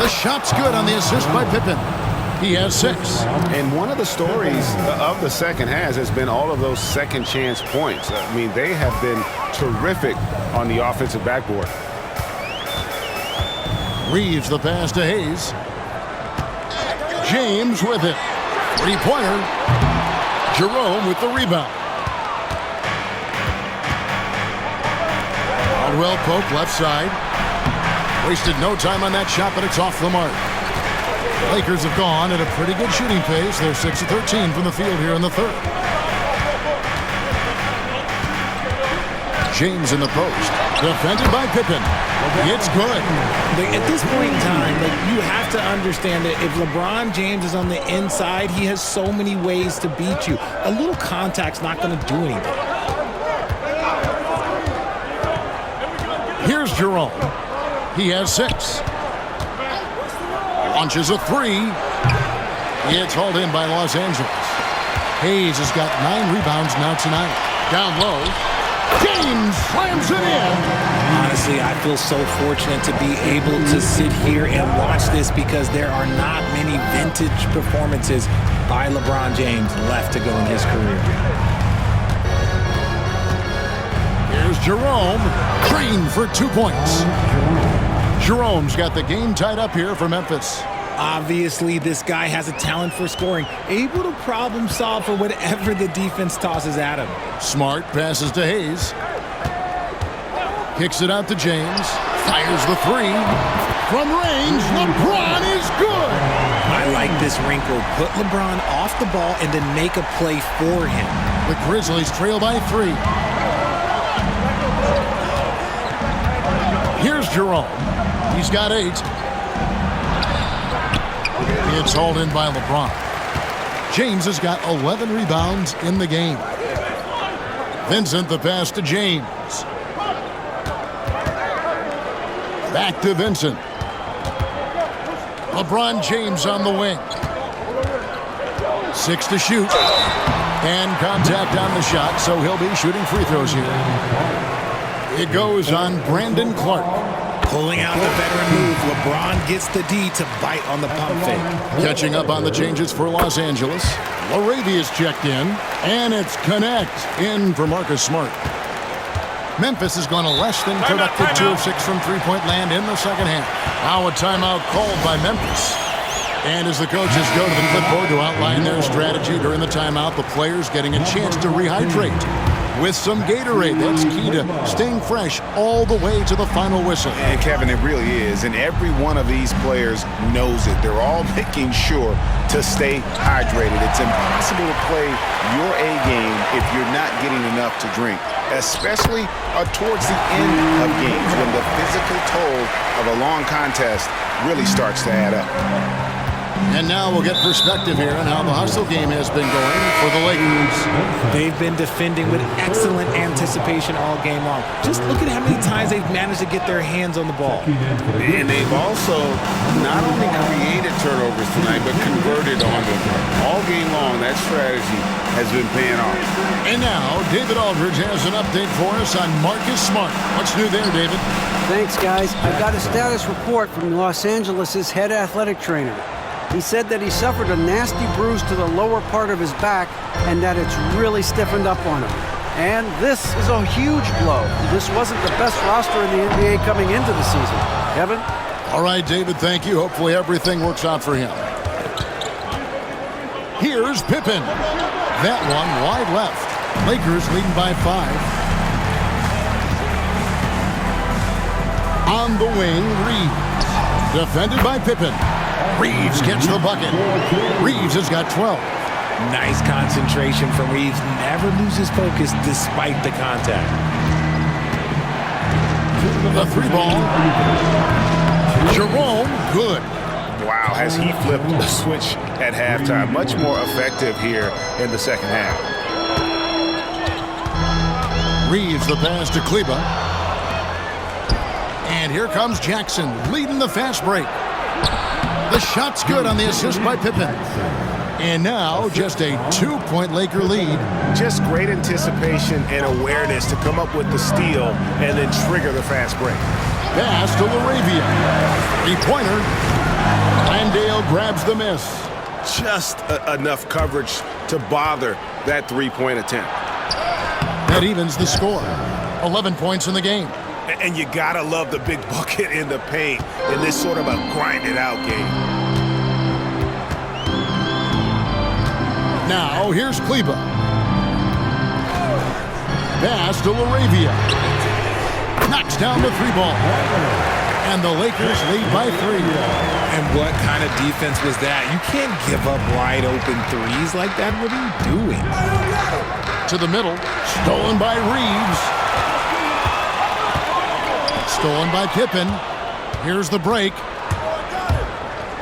The shot's good on the assist by Pippen. He has 6. And one of the stories of the second half has been all of those second chance points. I mean, they have been terrific on the offensive backboard. Reeves the pass to Hayes. James with it. Three-pointer. Jerome with the rebound. Caldwell Pope left side. Wasted no time on that shot, but it's off the mark. The Lakers have gone at a pretty good shooting pace. They're 6 of 13 from the field here in the third. James in the post. Defended by Pippen. It's good. At this point in time, you have to understand that if LeBron James is on the inside, he has so many ways to beat you. A little contact's not going to do anything. Here's Jerome. He has 6. Launches a 3. It's hauled in by Los Angeles. Hayes has got 9 rebounds now tonight. Down low. James slams it in. Honestly, I feel so fortunate to be able to sit here and watch this because there are not many vintage performances by LeBron James left to go in his career. Here's Jerome. Green for 2 points. Jerome's got the game tied up here for Memphis. Obviously, this guy has a talent for scoring, able to problem solve for whatever the defense tosses at him. Smart passes to Hayes. Kicks it out to James. Fires the 3. From range, LeBron is good. I like this wrinkle. Put LeBron off the ball and then make a play for him. The Grizzlies trail by 3. Here's Jerome. He's got 8. It's hauled in by LeBron. James has got 11 rebounds in the game. Vincent the pass to James. Back to Vincent. LeBron James on the wing. 6 to shoot. And contact on the shot, so he'll be shooting free throws here. It goes on Brandon Clark. Pulling out the veteran move, LeBron gets the D to bite on the pump fake. Catching up on the changes for Los Angeles. Laravia's checked in, and it's Connect in for Marcus Smart. Memphis has gone a less than productive 2 of 6 from three-point land in the second half. Now a timeout called by Memphis. And as the coaches go to the clipboard to outline their strategy during the timeout, the players getting a chance to rehydrate with some Gatorade. That's key to staying fresh all the way to the final whistle. And Kevin, it really is. And every one of these players knows it. They're all making sure to stay hydrated. It's impossible to play your A game if you're not getting enough to drink, especially towards the end of games when the physical toll of a long contest really starts to add up. And now we'll get perspective here on how the hustle game has been going for the Lakers. They've been defending with excellent anticipation all game long. Just look at how many times they've managed to get their hands on the ball. And they've also not only created turnovers tonight, but converted on them. All game long, that strategy has been paying off. And now, David Aldridge has an update for us on Marcus Smart. What's new there, David? Thanks, guys. I've got a status report from Los Angeles' head athletic trainer. He said that he suffered a nasty bruise to the lower part of his back and that it's really stiffened up on him. And this is a huge blow. This wasn't the best roster in the NBA coming into the season. Kevin? All right, David, thank you. Hopefully everything works out for him. Here's Pippen. That one wide left. Lakers leading by 5. On the wing, Reeves. Defended by Pippen. Reeves gets the bucket. Reeves has got 12. Nice concentration from Reeves. Never loses focus despite the contact. The 3 ball. Jerome, good. Wow, has he flipped the switch at halftime. Much more effective here in the second half. Reeves the pass to Kleba. And here comes Jackson leading the fast break. The shot's good on the assist by Pippen. And now just a 2-point Laker lead. Just great anticipation and awareness to come up with the steal and then trigger the fast break. Pass to Laravia. 3-pointer. Landale grabs the miss. Just enough coverage to bother that 3-point attempt. That evens the score. 11 points in the game. And you gotta love the big bucket in the paint in this sort of a grind-it-out game. Now, here's Kleba. Pass to LaRavia. Knocks down the three ball. And the Lakers lead by 3. And what kind of defense was that? You can't give up wide open threes like that. What are you doing? To the middle. Stolen by Reeves. Stolen by Pippen. Here's the break.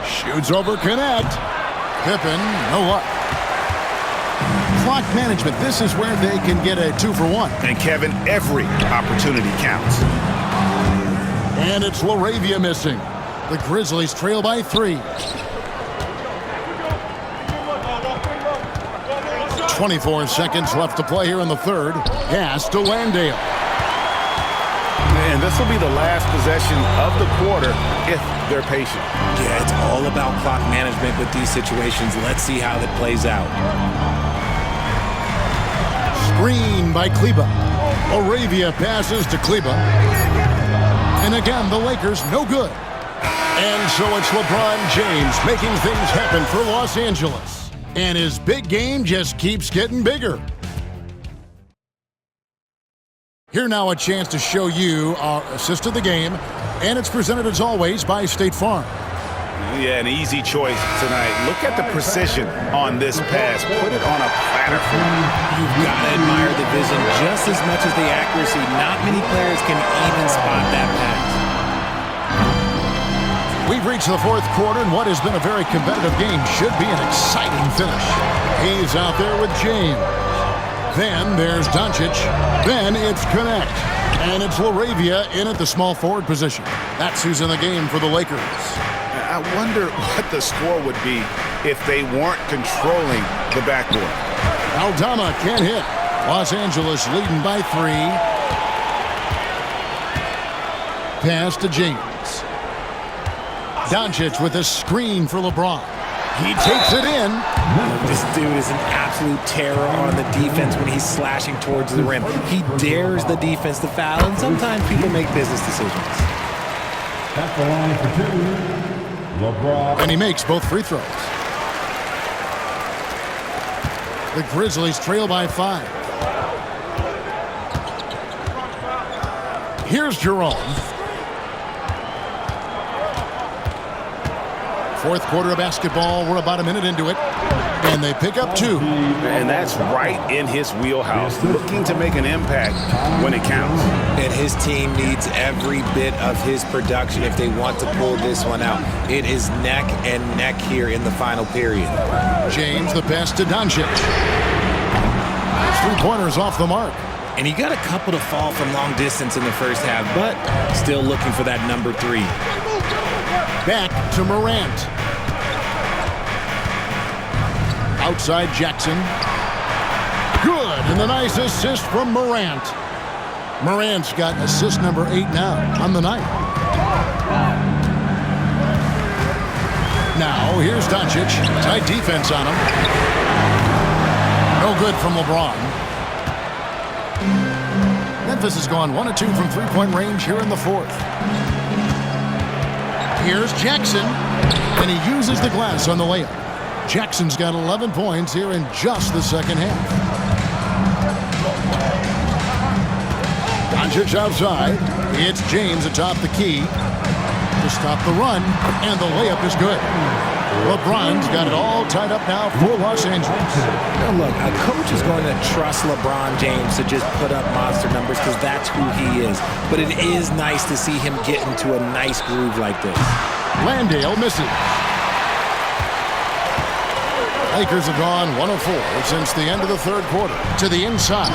Shoots over Connect. Pippen, no luck. Clock management. This is where they can get a 2-for-1. And Kevin, every opportunity counts. And it's LaRavia missing. The Grizzlies trail by 3. 24 seconds left to play here in the third. Pass to Landale. And this will be the last possession of the quarter if they're patient. Yeah, it's all about clock management with these situations. Let's see how that plays out. Screen by Kleba. LaRavia passes to Kleba. And again, the Lakers no good. And so it's LeBron James making things happen for Los Angeles. And his big game just keeps getting bigger. Here now a chance to show you our assist of the game. And it's presented as always by State Farm. Yeah, an easy choice tonight. Look at the precision on this pass. Put it on a platter for me. You've got to admire the vision just as much as the accuracy. Not many players can even spot that pass. We've reached the fourth quarter, and what has been a very competitive game should be an exciting finish. He's out there with James. Then there's Doncic. Then it's Connect. And it's LaRavia in at the small forward position. That's who's in the game for the Lakers. I wonder what the score would be if they weren't controlling the backboard. Aldama can't hit. Los Angeles leading by 3. Pass to James. Doncic with a screen for LeBron. He takes it in. This dude is an absolute terror on the defense when he's slashing towards the rim. He dares the defense to foul, and sometimes people make business decisions. At the line for 2, LeBron. And he makes both free throws. The Grizzlies trail by 5. Here's Jerome. Fourth quarter of basketball. We're about a minute into it. And they pick up 2. And that's right in his wheelhouse. Looking to make an impact when it counts. And his team needs every bit of his production if they want to pull this one out. It is neck and neck here in the final period. James, the pass to Doncic. 3-pointers off the mark. And he got a couple to fall from long distance in the first half, but still looking for that number 3. Back to Morant. Outside Jackson. Good, and the nice assist from Morant. Morant's got assist number 8 now on the night. Now, here's Doncic. Tight defense on him. No good from LeBron. Memphis has gone 1 of 2 from three-point range here in the fourth. Here's Jackson, and he uses the glass on the layup. Jackson's got 11 points here in just the second half. Doncic outside. It's James atop the key to stop the run, and the layup is good. LeBron's got it all tied up now for Los Angeles. Now look, a coach is going to trust LeBron James to just put up monster numbers because that's who he is. But it is nice to see him get into a nice groove like this. Landale misses. Lakers have gone 1 of 4 since the end of the third quarter. To the inside.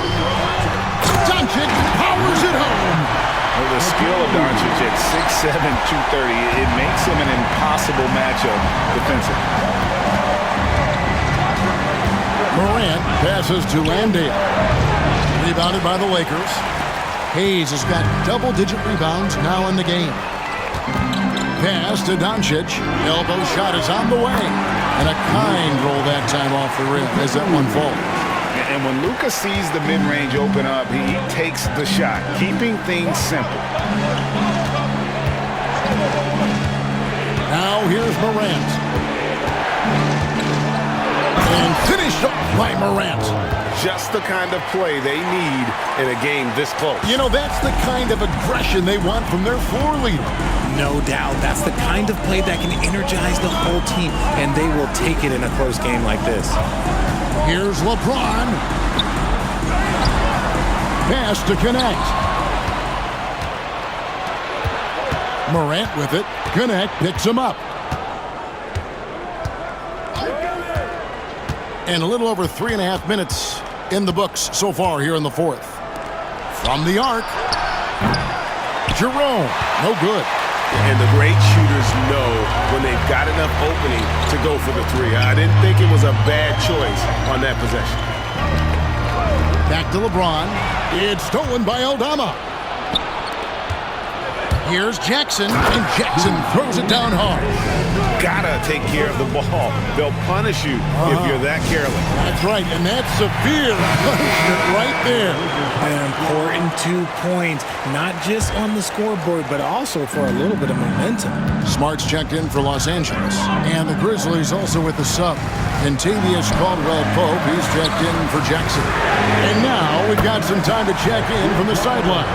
Doncic powers it home. Well, the skill of Doncic at 6'7", 230, it makes him an impossible matchup defensively. Morant passes to Landale. Rebounded by the Lakers. Hayes has got double-digit rebounds now in the game. Pass to Doncic. Elbow shot is on the way. And a kind roll that time off the rim as that one falls. And when Luka sees the mid-range open up, he takes the shot, keeping things simple. Now here's Morant. And finished off by Morant. Just the kind of play they need in a game this close. You know, that's the kind of aggression they want from their floor leader. No doubt. That's the kind of play that can energize the whole team, and they will take it in a close game like this. Here's LeBron. Pass to connect. Morant with it. Connect picks him up. And a little over 3.5 minutes in the books so far here in the fourth. From the arc. Jerome. No good. And the great shooters know when they've got enough opening to go for the three. I didn't think it was a bad choice on that possession. Back to LeBron. It's stolen by Aldama. Here's Jackson, and Jackson throws it down hard. Gotta take care of the ball. They'll punish you if you're that careless. That's right, and that's severe punishment right there. An important 2 points, not just on the scoreboard, but also for a little bit of momentum. Smart's checked in for Los Angeles, and the Grizzlies also with the sub. Contavious Caldwell-Pope, he's checked in for Jackson. And now we've got some time to check in from the sidelines.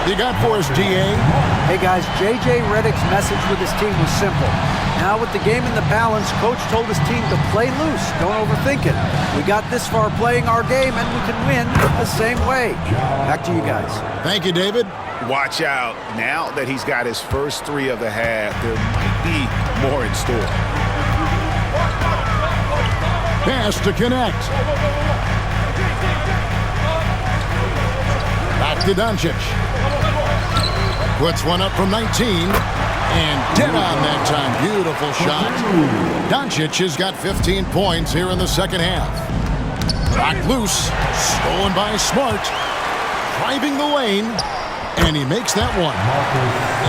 You got for us, DA? Hey guys, J.J. Redick's message with his team was simple. Now with the game in the balance, coach told his team to play loose. Don't overthink it. We got this far playing our game, and we can win the same way. Back to you guys. Thank you, David. Watch out. Now that he's got his first three of the half, there might be more in store. Pass to connect. Back to Doncic. Puts one up from 19. And dead on that time. Beautiful shot. Doncic has got 15 points here in the second half. Back loose. Stolen by Smart. Driving the lane. And he makes that one.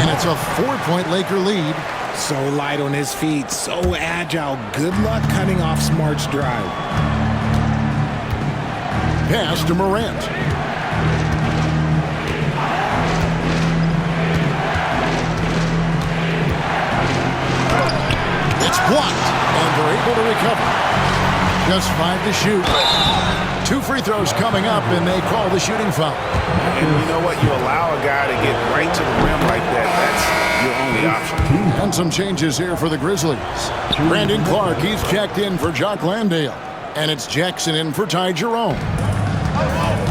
And it's a 4-point Laker lead. So light on his feet, so agile. Good luck cutting off Smart's drive. Pass to Morant. It's blocked, and they're able to recover. Just 5 to shoot. 2 free throws coming up, and they call the shooting foul. And you know what? You allow a guy to get right to the rim like that. That's your only option. And some changes here for the Grizzlies. Brandon Clark, he's checked in for Jock Landale. And it's Jackson in for Ty Jerome.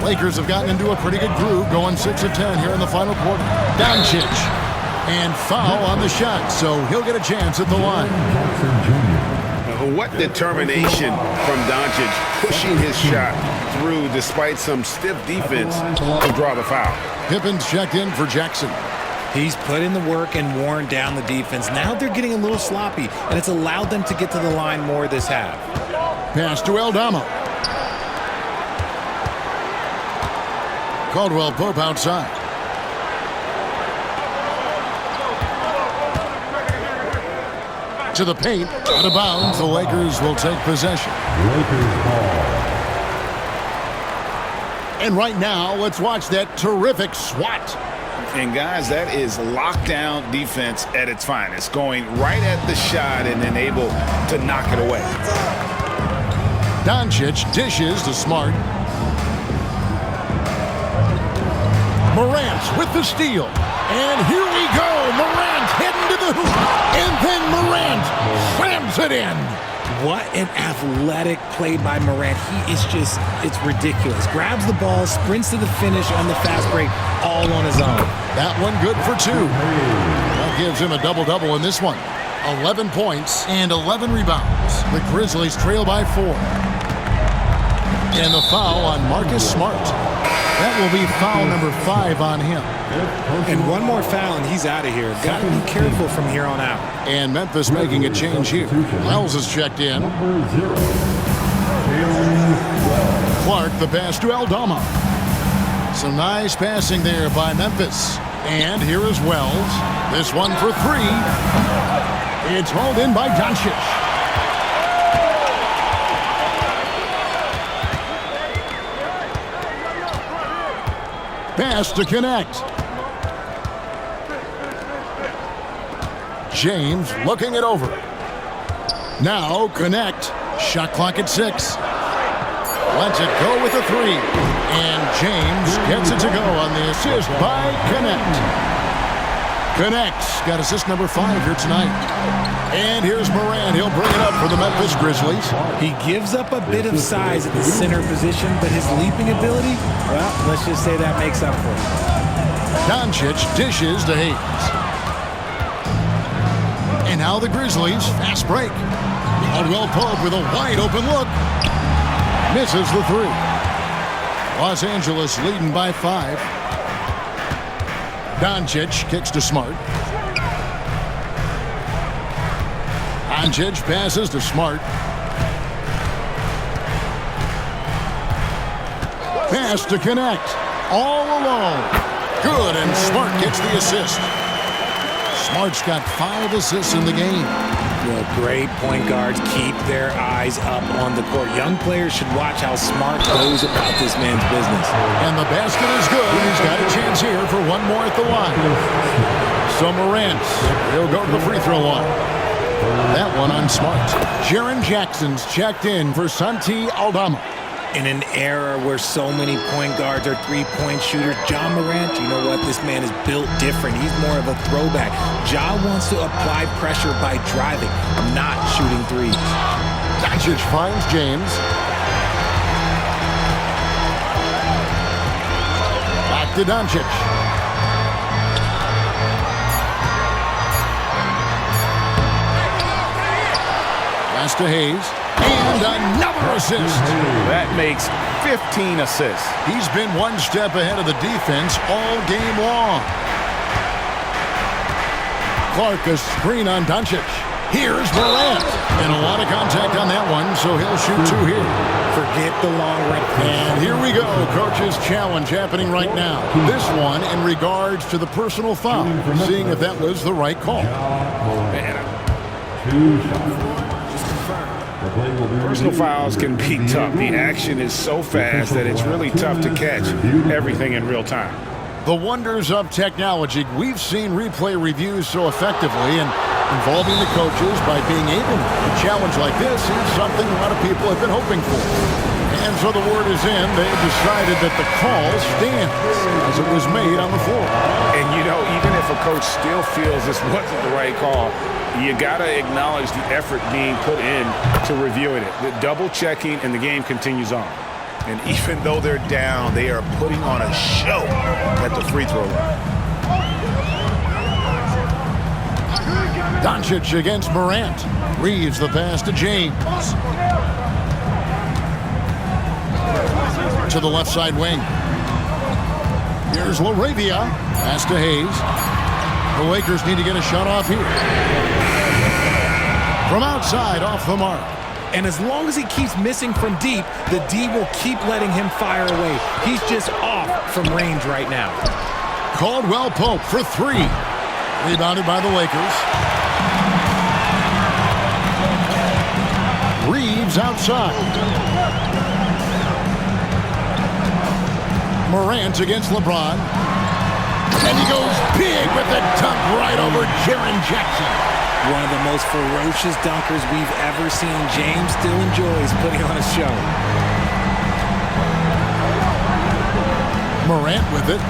Lakers have gotten into a pretty good groove, going 6 of 10 here in the final quarter. Doncic. And foul on the shot, so he'll get a chance at the line. What determination from Doncic, pushing his shot through despite some stiff defense to draw the foul. Pippen's checked in for Jackson. He's put in the work and worn down the defense. Now they're getting a little sloppy, and it's allowed them to get to the line more this half. Pass to Aldama. Caldwell-Pope outside. To the paint, out of bounds, the Lakers will take possession. And right now, let's watch that terrific swat. And guys, that is lockdown defense at its finest, going right at the shot and then able to knock it away. Doncic dishes to Smart. Morant with the steal. And here we go. Morant heading to the hoop. And then Morant slams it in. What an athletic play by Morant. He is just, it's ridiculous. Grabs the ball, sprints to the finish on the fast break, all on his own. That one good for 2. That gives him a double-double in this one. 11 points and 11 rebounds. The Grizzlies trail by 4. And the foul on Marcus Smart. That will be foul number 5 on him. And one more foul and he's out of here. Got to be careful from here on out. And Memphis making a change here. Wells is checked in. Clark, the pass to Aldama. Some nice passing there by Memphis. And here is Wells. This one for 3. It's hauled in by Doncic. Pass to connect. James looking it over. Now connect. Shot clock at 6. Lets it go with a 3. And James gets it to go on the assist by Connect. Connect's got assist number 5 here tonight. And here's Morant. He'll bring it up for the Memphis Grizzlies. He gives up a bit of size at the center position, but his leaping ability, well, let's just say that makes up for it. Doncic dishes to Hayes. And now the Grizzlies, fast break. Caldwell Pope with a wide open look. Misses the 3. Los Angeles leading by 5. Doncic kicks to Smart. Doncic passes to Smart. Pass to Connect. All alone. Good, and Smart gets the assist. Smart's got 5 assists in the game. Well, great point guards keep their eyes up on the court. Young players should watch how Smart goes about this man's business. And the basket is good. He's got a chance here for one more at the line. So Morant, he'll go to the free throw line. That one on Smart. Jaren Jackson's checked in for Santi Aldama. In an era where so many point guards are three-point shooters, Ja Morant, you know what? This man is built different. He's more of a throwback. Ja wants to apply pressure by driving, not shooting threes. Doncic finds James. Back to Doncic. Pass to Hayes. And another assist. That makes 15 assists. He's been one step ahead of the defense all game long. Clark, a screen on Doncic. Here's Morant. And a lot of contact on that one, so he'll shoot 2 here. Forget the long range. And here we go. Coach's challenge happening right now. This one in regards to the personal foul. Seeing if that was the right call. Personal fouls can be tough. The action is so fast that it's really tough to catch everything in real time. The wonders of technology. We've seen replay reviews so effectively, and involving the coaches by being able to challenge like this is something a lot of people have been hoping for. And so the word is in. They've decided that the call stands as it was made on the floor. And, you know, even if a coach still feels this wasn't the right call, you got to acknowledge the effort being put in to reviewing it. The double checking, and the game continues on. And even though they're down, they are putting on a show at the free throw line. Doncic against Morant. Reeves the pass to James. To the left side wing. Here's LaRavia. Pass to Hayes. The Lakers need to get a shot off here. From outside, off the mark. And as long as he keeps missing from deep, the D will keep letting him fire away. He's just off from range right now. Caldwell Pope for 3. Rebounded by the Lakers. Reeves outside. Morant against LeBron. And he goes big with the dunk right over Jaren Jackson. One of the most ferocious dunkers we've ever seen. James still enjoys putting on a show. Morant with it.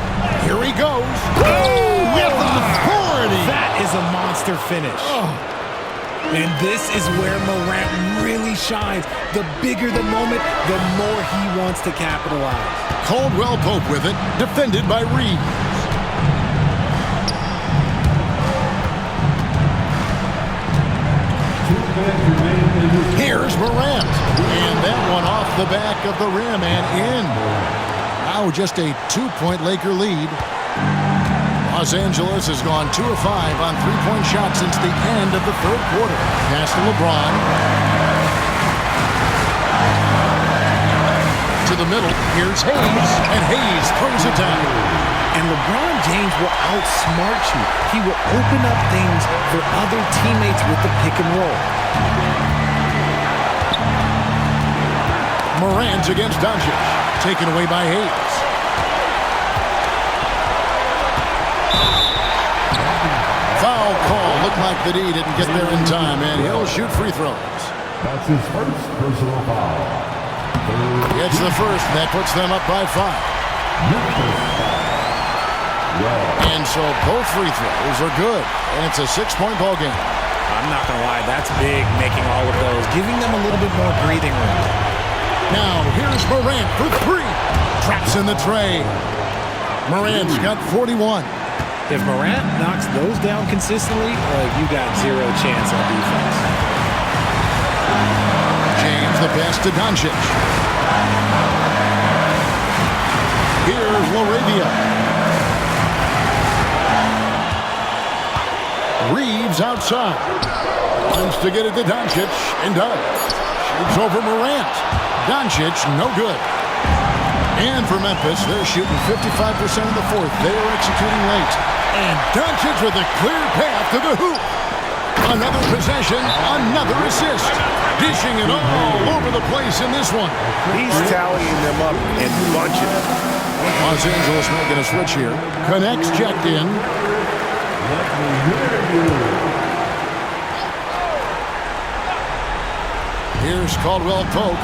Here he goes. Oh, with authority. That is a monster finish. Oh. And this is where Morant really shines. The bigger the moment, the more he wants to capitalize. Caldwell Pope with it. Defended by Reeves. Here's Morant. And that one off the back of the rim and in. Now just a 2-point Laker lead. Los Angeles has gone 2 of 5 on 3-point shots since the end of the third quarter. Pass to LeBron. To the middle. Here's Hayes. And Hayes throws it down. And LeBron James will outsmart you. He will open up things for other teammates with the pick and roll. Morant against Doncic. Taken away by Hayes. foul call. Looked like the D didn't get there in time, and he'll shoot free throws. That's his first personal foul. Gets the first, and that puts them up by 5. And so both free throws are good, and it's a 6-point ball game. I'm not going to lie, that's big, making all of those, giving them a little bit more breathing room. Now, here's Morant for 3. Traps in the tray. Morant's got 41. If Morant knocks those down consistently, you got zero chance on defense. James the pass to Doncic. Here's Laravia. Reeves outside. Wants to get it to Doncic, and does. Shoots over Morant. Doncic, no good. And for Memphis, they're shooting 55% in the fourth. They are executing late. And Doncic with a clear path to the hoop. Another possession, another assist. Dishing it all over the place in this one. He's tallying them up in bunches. Los Angeles making a switch here. Connects, checked in. Here's Caldwell Pope.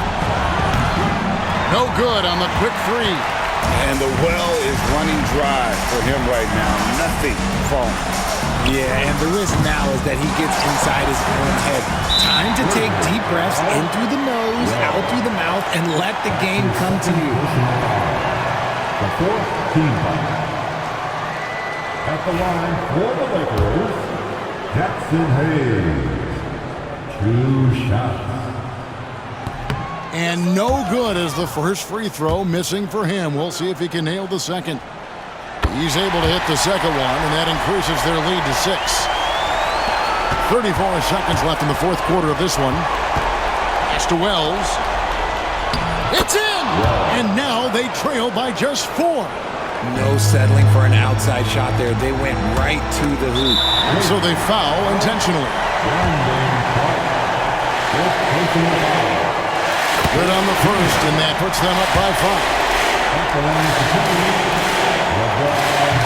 No good on the quick 3. And the well is running dry for him right now. Nothing falling. Yeah, and the risk now is that he gets inside his own head. Time to take deep breaths in through the nose, out through the mouth, and let the game come to you. The fourth team foul. At the line for the Lakers, Jackson Hayes. 2 shots. And no good as the first free throw missing for him. We'll see if he can nail the second. He's able to hit the second one, and that increases their lead to 6. 34 seconds left in the fourth quarter of this one. Pass to Wells. It's in! And now they trail by just 4. No settling for an outside shot there. They went right to the hoop. So they foul intentionally. Good on the first, and that puts them up by 5.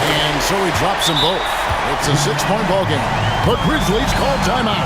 And so he drops them both. It's a 6-point ball game. The Grizzlies call timeout.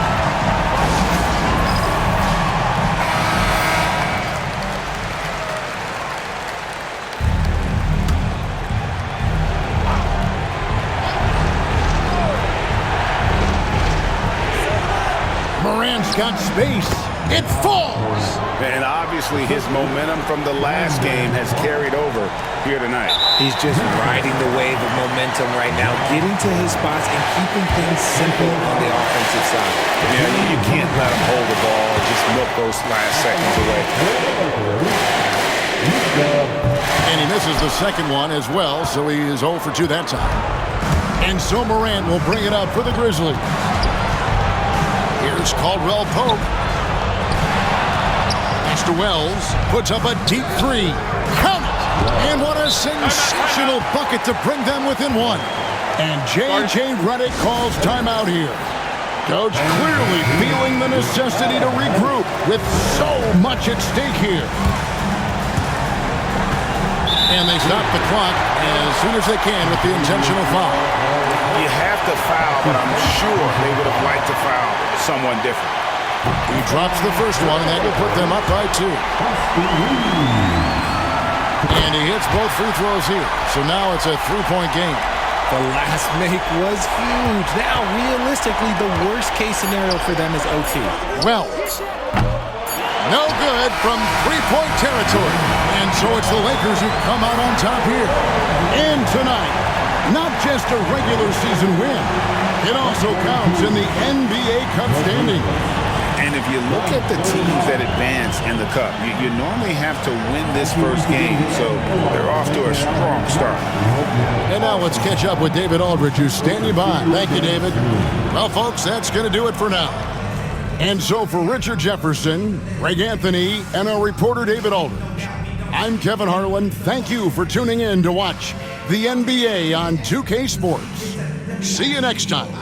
Morant's got space. It falls. And obviously his momentum from the last game has carried over here tonight. He's just riding the wave of momentum right now, getting to his spots and keeping things simple on the offensive side. Yeah, you can't let him hold the ball, just milk those last seconds away. And he misses the second one as well, so he is 0 for 2 that time. And so Morant will bring it up for the Grizzlies. Here's Caldwell Pope. Mr. Wells puts up a deep 3. Count it! And what a sensational bucket to bring them within 1. And J.J. Redick calls timeout here. Coach clearly feeling the necessity to regroup with so much at stake here. And they stop the clock as soon as they can with the intentional foul. You have to foul, but I'm sure they would have liked to foul someone different. He drops the first one, and that will put them up by 2. And he hits both free throws here. So now it's a 3-point game. The last make was huge. Now, realistically, the worst-case scenario for them is OT. Wells. No good from 3-point territory. And so it's the Lakers who come out on top here. And tonight, not just a regular season win. It also counts in the NBA Cup standing. And if you look at the teams that advance in the Cup, you normally have to win this first game, so they're off to a strong start. And now let's catch up with David Aldridge, who's standing by. Thank you, David. Well, folks, that's going to do it for now. And so for Richard Jefferson, Greg Anthony, and our reporter David Aldridge, I'm Kevin Harlan. Thank you for tuning in to watch the NBA on 2K Sports. See you next time.